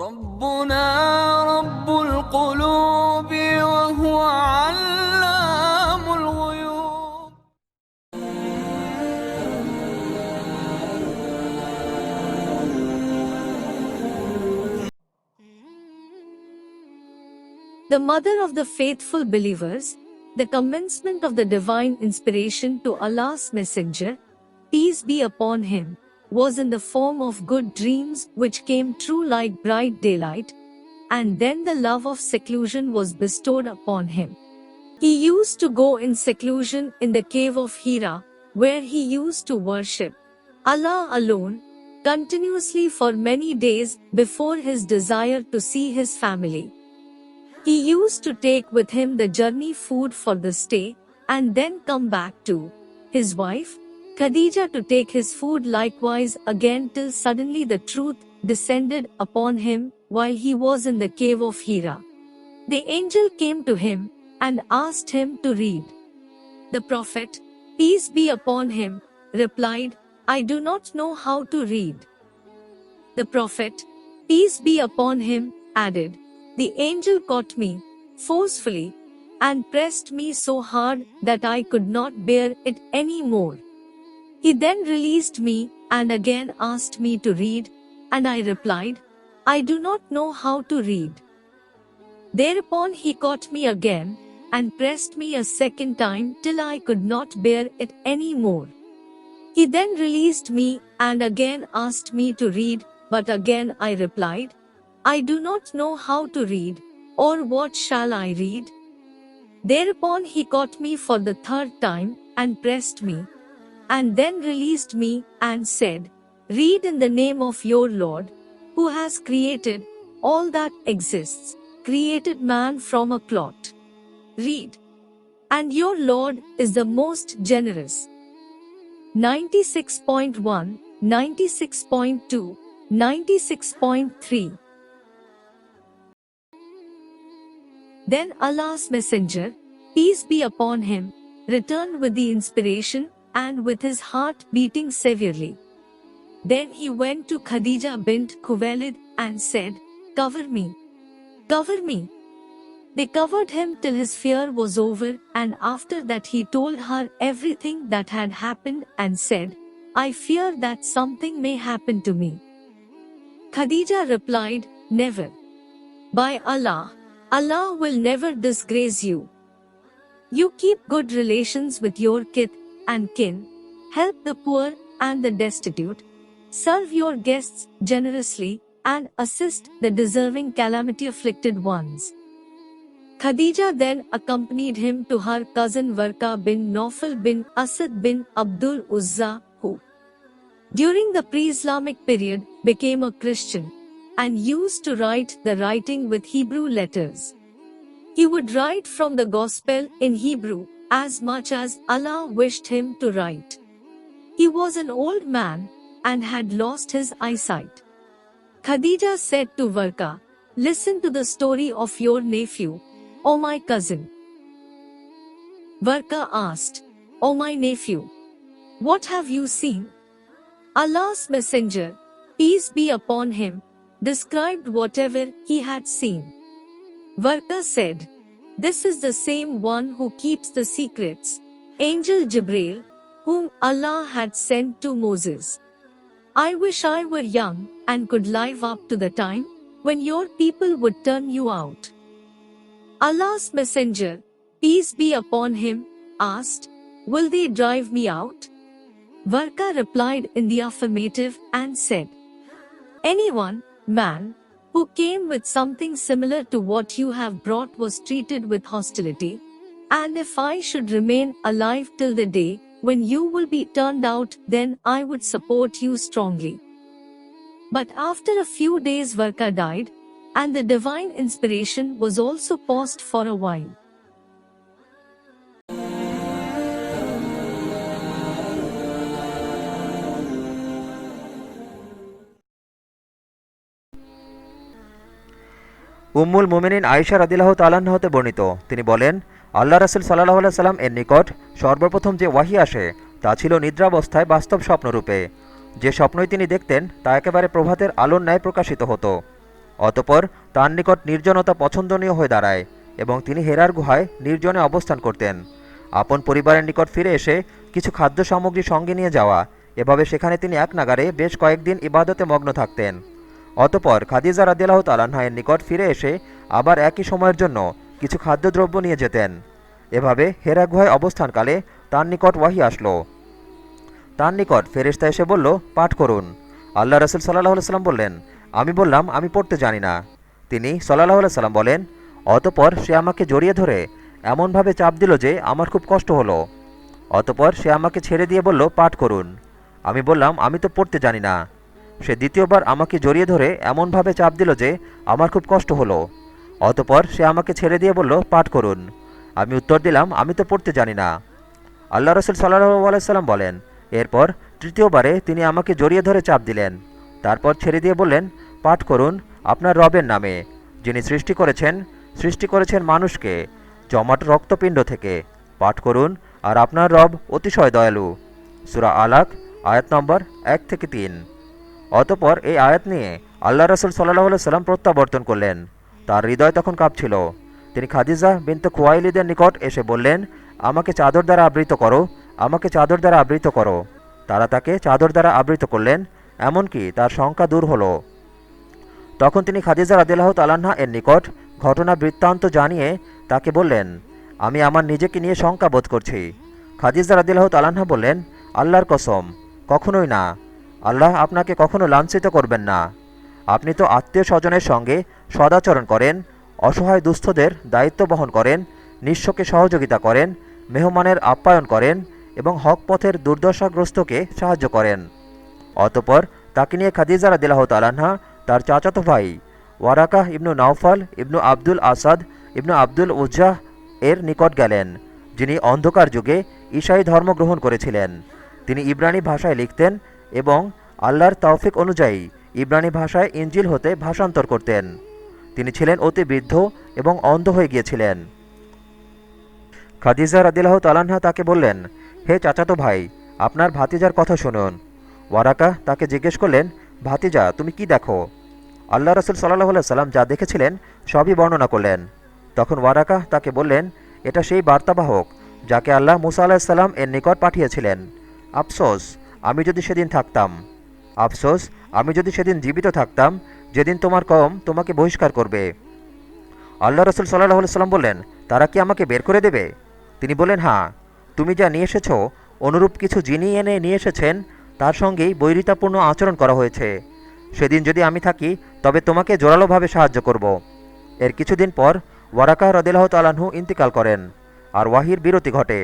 ربنا رب القلوب وهو علام الغيوب. The mother of the faithful believers, the commencement of the divine inspiration to Allah's Messenger, peace be upon him, was in the form of good dreams which came true like bright daylight, and then the love of seclusion was bestowed upon him. He used to go in seclusion in the cave of Hira, where he used to worship Allah alone, continuously for many days before his desire to see his family. He used to take with him the journey food for the stay, and then come back to his wife, Khadija, to take his food likewise again till suddenly the truth descended upon him while he was in the cave of Hira. The angel came to him and asked him to read. The Prophet, peace be upon him, replied, I do not know how to read. The Prophet, peace be upon him, added, the angel caught me forcefully and pressed me so hard that I could not bear it any more. He then released me and again asked me to read, and I replied, I do not know how to read. Thereupon he caught me again and pressed me a second time till I could not bear it any more. He then released me and again asked me to read, but again I replied, I do not know how to read, or what shall I read? Thereupon he caught me for the third time and pressed me, and then released me and said, read in the name of your Lord, who has created all that exists, created man from a clot. Read. And your Lord is the most generous. 96.1, 96.2, 96.3. Then Allah's Messenger, peace be upon him, returned with the inspiration and with his heart beating severely. Then he went to Khadija bint Khuwailid and said, cover me. Cover me. They covered him till his fear was over, and after that he told her everything that had happened and said, I fear that something may happen to me. Khadija replied, never. By Allah, Allah will never disgrace you. You keep good relations with your kith and kin, help the poor and the destitute, serve your guests generously, and assist the deserving calamity-afflicted ones. Khadija then accompanied him to her cousin Warqa bin Nawfal bin Asad bin Abdul Uzza, who, during the pre-Islamic period, became a Christian and used to write the writing with Hebrew letters. He would write from the Gospel in Hebrew as much as Allah wished him to write. He was an old man and had lost his eyesight. Khadija said to Warqa, listen to the story of your nephew, O my cousin. Warqa asked, O my nephew, what have you seen? Allah's Messenger, peace be upon him, described whatever he had seen. Warqa said, this is the same one who keeps the secrets, Angel Jibreel, whom Allah had sent to Moses. I wish I were young and could live up to the time when your people would turn you out. Allah's Messenger, peace be upon him, asked, will they drive me out? Warqa replied in the affirmative and said, anyone, man, who came with something similar to what you have brought was treated with hostility, and if I should remain alive till the day when you will be turned out, then I would support you strongly. But after a few days Warqa died, and the divine inspiration was also paused for a while. উম্মুল মুমিনিন আয়েশা রাদিয়াল্লাহু তাআলা আনহা হতে বর্ণিত, তিনি বলেন, আল্লাহ রাসূল সাল্লাল্লাহু আলাইহি সাল্লাম এর নিকট সর্বপ্রথম যে ওয়াহী আসে তা ছিল নিদ্রাবস্থায় বাস্তব স্বপ্নরূপে। যে স্বপ্নই তিনি দেখতেন তা একেবারে প্রভাতের আলোর ন্যায় প্রকাশিত হতো। অতঃপর তার নিকট নির্জনতা পছন্দনীয় হয়ে দাঁড়ায় এবং তিনি হেরার গুহায় নির্জনে অবস্থান করতেন। আপন পরিবারের নিকট ফিরে এসে কিছু খাদ্য সামগ্রী সঙ্গে নিয়ে যাওয়া, এভাবে সেখানে তিনি এক নাগারে বেশ কয়েকদিন ইবাদতে মগ্ন থাকতেন। অতঃপর খাদিজা রাদিয়াল্লাহু তাআলা আনহা এর নিকট ফিরে এসে আবার একই সময়ের জন্য কিছু খাদ্যদ্রব্য নিয়ে যেতেন। এভাবে হেরা গুহায় অবস্থানকালে তার নিকট ওয়াহি আসলো। তার নিকট ফেরেশতা এসে বলল, পাঠ করুন। আল্লাহ রাসূল সাল্লাল্লাহু আলাইহি সাল্লাম বললেন, আমি বললাম, আমি পড়তে জানি না। তিনি সাল্লাল্লাহু আলাইহি সাল্লাম বলেন, অতঃপর সে আমাকে জড়িয়ে ধরে এমনভাবে চাপ দিল যে আমার খুব কষ্ট হলো। অতঃপর সে আমাকে ছেড়ে দিয়ে বলল, পাঠ করুন। আমি বললাম, আমি তো পড়তে জানি না। সে দ্বিতীয়বার আমাকে জড়িয়ে ধরে এমনভাবে চাপ দিল যে আমার খুব কষ্ট হলো। অতঃপর সে আমাকে ছেড়ে দিয়ে বলল, পাঠ করুন। আমি উত্তর দিলাম, আমি তো পড়তে জানি না। আল্লাহ রাসূল সাল্লাল্লাহু আলাইহি সাল্লাম বলেন, এরপর তৃতীয়বারে তিনি আমাকে জড়িয়ে ধরে চাপ দিলেন। তারপর ছেড়ে দিয়ে বললেন, পাঠ করুন আপনার রবের নামে, যিনি সৃষ্টি করেছেন মানুষকে জমাট রক্তপিণ্ড থেকে। পাঠ করুন, আর আপনার রব অতিশয় দয়ালু। সূরা আলাক আয়াত নম্বর 1-3। অতঃপর এই আয়াত নিয়ে আল্লাহ রাসূল সাল্লাল্লাহু আলাইহি সাল্লাম প্রত্যাবর্তন করলেন। তার হৃদয় তখন কাঁপছিল। তিনি খাদিজা বিনতে খুয়াইলিদের নিকট এসে বললেন, আমাকে চাদর দ্বারা আবৃত করো, আমাকে চাদর দ্বারা আবৃত করো। তারা তাকে চাদর দ্বারা আবৃত করলেন, এমনকি তার শঙ্কা দূর হলো। তখন তিনি খাদিজা রাদিয়াল্লাহু তাআলা আনহা এর নিকট ঘটনা বৃত্তান্ত জানিয়ে তাকে বললেন, আমি আমার নিজেকে নিয়ে শঙ্কা বোধ করছি। খাদিজা রাদিয়াল্লাহু তাআলা আনহা বললেন, আল্লাহর কসম, কখনোই না। আল্লাহ আপনাকে কখনো লাঞ্ছিত করবেন না। আপনি তো আত্মীয় স্বজনের সঙ্গে সদাচরণ করেন, অসহায় দুস্থদের দায়িত্ব বহন করেন, নিঃস্বকে সহযোগিতা করেন, মেহমানের আপ্যায়ন করেন এবং হক পথের দুর্দশাগ্রস্তকে সাহায্য করেন। অতঃপর তাকে নিয়ে খাদিজা রাদিয়াল্লাহু তাআলা আনহা তার চাচাতো ভাই ওয়ারাকাহ ইবনু নাওফাল ইবনু আব্দুল আসাদ ইবনু আব্দুল উজ্জাহ এর নিকট গেলেন, যিনি অন্ধকার যুগে ঈসাই ধর্ম গ্রহণ করেছিলেন। তিনি ইব্রানি ভাষায় লিখতেন এবং আল্লাহর তৌফিক অনুযায়ী ইব্রানি ভাষায় ইনজিল হতে ভাষান্তর করতেন। তিনি ছিলেন অতি বৃদ্ধ এবং অন্ধ হয়ে গিয়েছিলেন। খাদিজা রাদিয়াল্লাহু তাআলা আনহা তাকে বললেন, হে চাচাতো ভাই, আপনার ভাতিজার কথা শুনুন। ওয়ারাকা তাকে জিজ্ঞেস করলেন, ভাতিজা, তুমি কি দেখো? আল্লাহ রাসূল সাল্লাল্লাহু আলাইহি সাল্লাম যা দেখেছিলেন সবই বর্ণনা করলেন। তখন ওয়ারাকা তাকে বললেন, এটা সেই বার্তাবাহক যাকে আল্লাহ মুসা আলাইহিস সালাম এর নিকট পাঠিয়েছিলেন। আফসোস আমি যদি সেদিন থাকতাম, আফসোস আমি যদি সেদিন জীবিত থাকতাম, যেদিন তোমার কওম তোমাকে বহিষ্কার করবে। আল্লাহ রাসূল সাল্লাল্লাহু আলাইহি সাল্লাম বললেন, তারা কি আমাকে বের করে দেবে? তিনি বললেন, হ্যাঁ, তুমি যা নিয়ে এসেছ অনুরূপ কিছু যিনি এনে নিয়ে এসেছেন তার সঙ্গেই বৈরিতাপূর্ণ আচরণ করা হয়েছে। সেদিন যদি আমি থাকি তবে তোমাকে জোরালোভাবে সাহায্য করব। এর কিছুদিন পর ওয়ারাকা রাদিয়াল্লাহু তাআলা আনহু ইন্তিকাল করেন আর ওয়াহির বিরতি ঘটে।